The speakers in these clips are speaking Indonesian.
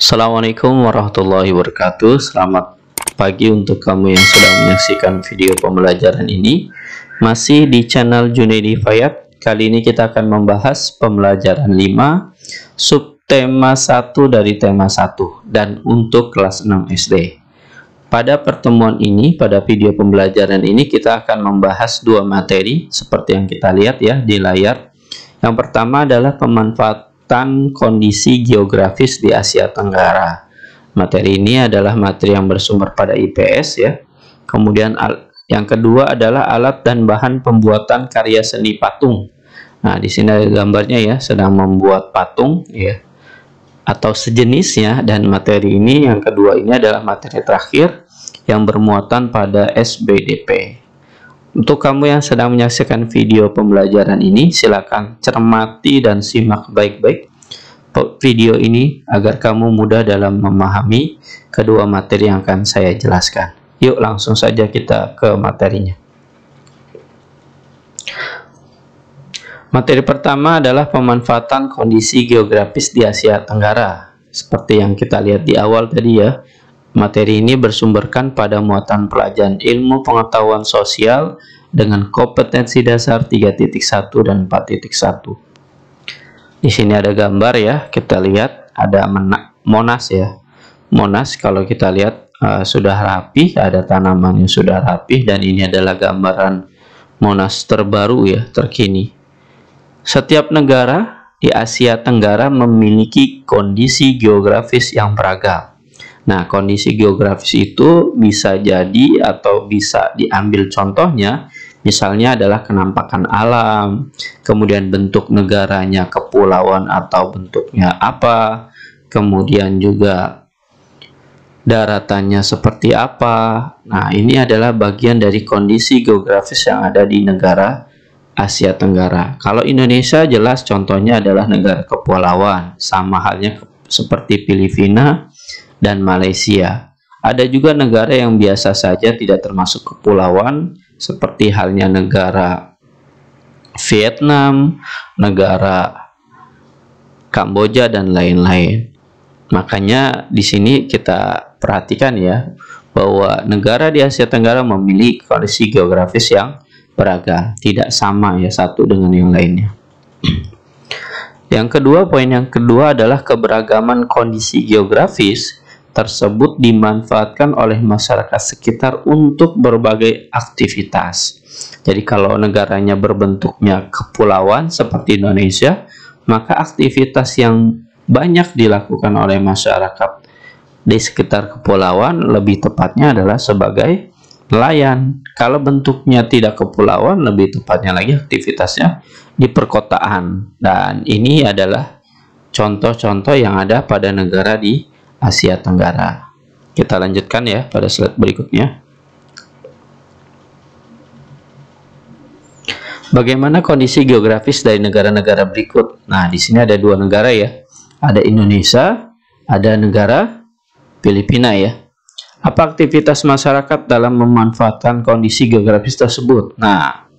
Assalamualaikum warahmatullahi wabarakatuh. Selamat pagi untuk kamu yang sedang menyaksikan video pembelajaran ini. Masih di channel Junaidi Fayat. Kali ini kita akan membahas pembelajaran 5 subtema 1 dari tema 1 dan untuk kelas 6 SD. Pada pertemuan ini, pada video pembelajaran ini kita akan membahas dua materi seperti yang kita lihat ya di layar. Yang pertama adalah pemanfaatan kondisi geografis di Asia Tenggara. Materi ini adalah materi yang bersumber pada IPS ya. Kemudian yang kedua adalah alat dan bahan pembuatan karya seni patung. Nah, di sini ada gambarnya ya, sedang membuat patung ya atau sejenisnya, dan materi ini yang kedua ini adalah materi terakhir yang bermuatan pada SBDP. Untuk kamu yang sedang menyaksikan video pembelajaran ini, silakan cermati dan simak baik-baik video ini agar kamu mudah dalam memahami kedua materi yang akan saya jelaskan. Yuk langsung saja kita ke materinya. Materi pertama adalah pemanfaatan kondisi geografis di Asia Tenggara. Seperti yang kita lihat di awal tadi ya, materi ini bersumberkan pada muatan pelajaran ilmu pengetahuan sosial dengan kompetensi dasar 3.1 dan 4.1. Di sini ada gambar ya, kita lihat ada Monas ya. Monas kalau kita lihat sudah rapih, ada tanamannya sudah rapih, dan ini adalah gambaran Monas terbaru ya, terkini. Setiap negara di Asia Tenggara memiliki kondisi geografis yang beragam. Nah, kondisi geografis itu bisa jadi atau bisa diambil contohnya, misalnya adalah kenampakan alam, kemudian bentuk negaranya kepulauan atau bentuknya apa, kemudian juga daratannya seperti apa. Nah, ini adalah bagian dari kondisi geografis yang ada di negara Asia Tenggara. Kalau Indonesia jelas contohnya adalah negara kepulauan, sama halnya seperti Filipina dan Malaysia. Ada juga negara yang biasa saja tidak termasuk kepulauan, seperti halnya negara Vietnam, negara Kamboja, dan lain-lain. Makanya di sini kita perhatikan ya, bahwa negara di Asia Tenggara memiliki kondisi geografis yang beragam, tidak sama ya satu dengan yang lainnya. Yang kedua, poin yang kedua adalah keberagaman kondisi geografis tersebut dimanfaatkan oleh masyarakat sekitar untuk berbagai aktivitas. Jadi kalau negaranya berbentuknya kepulauan seperti Indonesia, maka aktivitas yang banyak dilakukan oleh masyarakat di sekitar kepulauan lebih tepatnya adalah sebagai nelayan. Kalau bentuknya tidak kepulauan, lebih tepatnya lagi aktivitasnya di perkotaan. Dan ini adalah contoh-contoh yang ada pada negara di Asia Tenggara. Kita lanjutkan ya pada slide berikutnya. Bagaimana kondisi geografis dari negara-negara berikut? Nah, di sini ada dua negara ya. Ada Indonesia, ada negara Filipina ya. Apa aktivitas masyarakat dalam memanfaatkan kondisi geografis tersebut? Nah,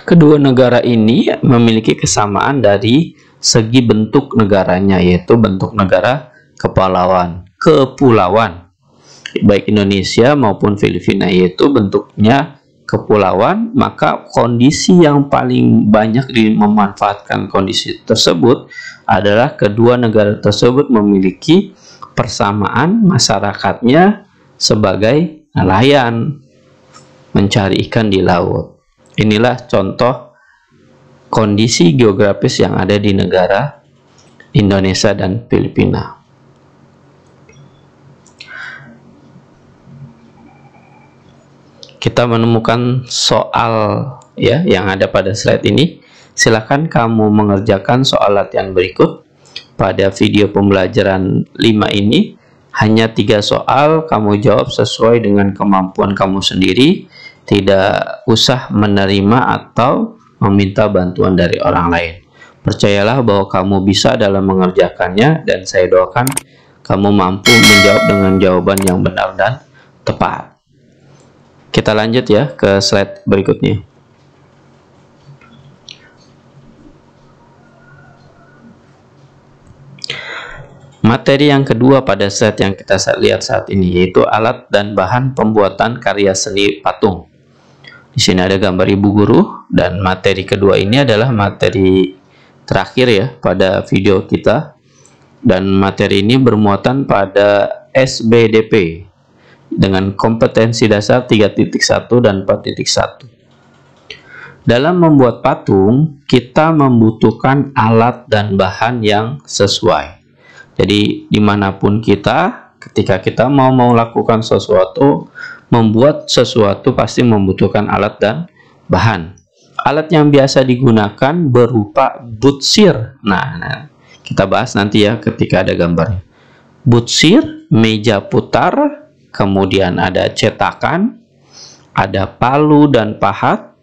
kedua negara ini memiliki kesamaan dari segi bentuk negaranya, yaitu bentuk negara kepulauan. Baik Indonesia maupun Filipina yaitu bentuknya kepulauan, maka kondisi yang paling banyak memanfaatkan kondisi tersebut adalah kedua negara tersebut memiliki persamaan masyarakatnya sebagai nelayan, mencari ikan di laut. Inilah contoh kondisi geografis yang ada di negara Indonesia dan Filipina. Kita menemukan soal ya yang ada pada slide ini. Silakan kamu mengerjakan soal latihan berikut. Pada video pembelajaran 5 ini hanya 3 soal, kamu jawab sesuai dengan kemampuan kamu sendiri, tidak usah menerima atau meminta bantuan dari orang lain. Percayalah bahwa kamu bisa dalam mengerjakannya, dan saya doakan kamu mampu menjawab dengan jawaban yang benar dan tepat. Kita lanjut ya ke slide berikutnya. Materi yang kedua pada slide yang kita lihat saat ini yaitu alat dan bahan pembuatan karya seni patung. Di sini ada gambar ibu guru, dan materi kedua ini adalah materi terakhir ya pada video kita, dan materi ini bermuatan pada SBDP dengan kompetensi dasar 3.1 dan 4.1. Dalam membuat patung, kita membutuhkan alat dan bahan yang sesuai. Jadi dimanapun kita, ketika kita mau melakukan sesuatu, membuat sesuatu pasti membutuhkan alat dan bahan. Alat yang biasa digunakan berupa butsir. Nah, kita bahas nanti ya ketika ada gambarnya. Butsir, meja putar, kemudian ada cetakan, ada palu dan pahat,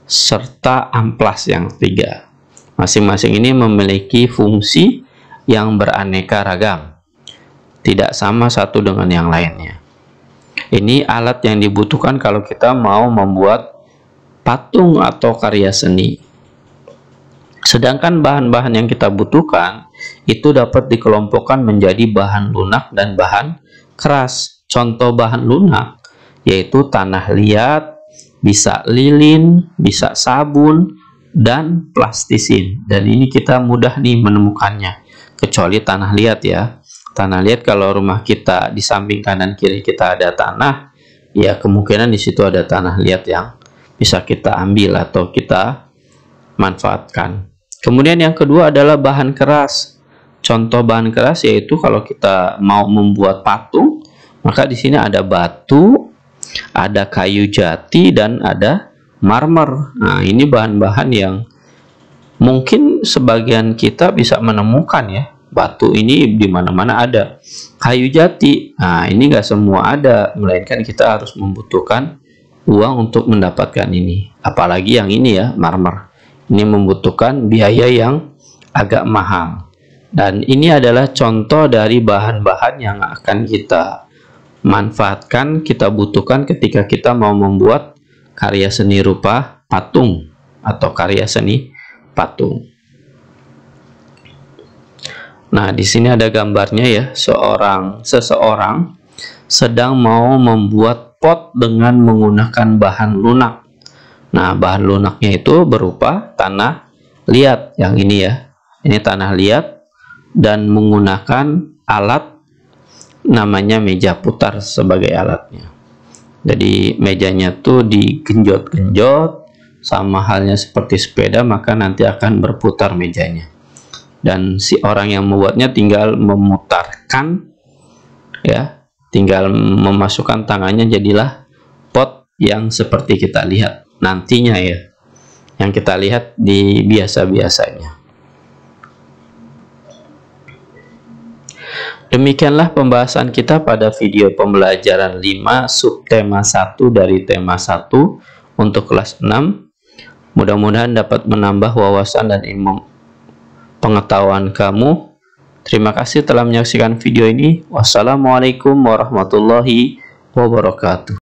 serta amplas yang ketiga. Masing-masing ini memiliki fungsi yang beraneka ragam, tidak sama satu dengan yang lainnya. Ini alat yang dibutuhkan kalau kita mau membuat patung atau karya seni. Sedangkan bahan-bahan yang kita butuhkan itu dapat dikelompokkan menjadi bahan lunak dan bahan keras. Contoh bahan lunak yaitu tanah liat, bisa lilin, bisa sabun, dan plastisin. Dan ini kita mudah nih menemukannya, kecuali tanah liat ya. Tanah liat kalau rumah kita di samping kanan kiri kita ada tanah, ya kemungkinan di situ ada tanah liat yang bisa kita ambil atau kita manfaatkan. Kemudian yang kedua adalah bahan keras. Contoh bahan keras yaitu kalau kita mau membuat patung, maka di sini ada batu, ada kayu jati, dan ada marmer. Nah, ini bahan-bahan yang mungkin sebagian kita bisa menemukan ya. Batu ini di mana-mana ada. Kayu jati, nah ini nggak semua ada, melainkan kita harus membutuhkan uang untuk mendapatkan ini. Apalagi yang ini ya, marmer. Ini membutuhkan biaya yang agak mahal. Dan ini adalah contoh dari bahan-bahan yang akan kita manfaatkan, kita butuhkan ketika kita mau membuat karya seni rupa patung atau karya seni patung. Nah, di sini ada gambarnya ya, seseorang sedang mau membuat pot dengan menggunakan bahan lunak. Nah, bahan lunaknya itu berupa tanah liat yang ini ya. Ini tanah liat dan menggunakan alat namanya meja putar sebagai alatnya. Jadi mejanya tuh digenjot-genjot, sama halnya seperti sepeda, maka nanti akan berputar mejanya. Dan si orang yang membuatnya tinggal memutarkan ya, tinggal memasukkan tangannya, jadilah pot yang seperti kita lihat nantinya ya, yang kita lihat di biasa-biasanya. Demikianlah pembahasan kita pada video pembelajaran 5 subtema 1 dari tema 1 untuk kelas 6. Mudah-mudahan dapat menambah wawasan dan ilmu pengetahuan kamu. Terima kasih telah menyaksikan video ini. Wassalamualaikum warahmatullahi wabarakatuh.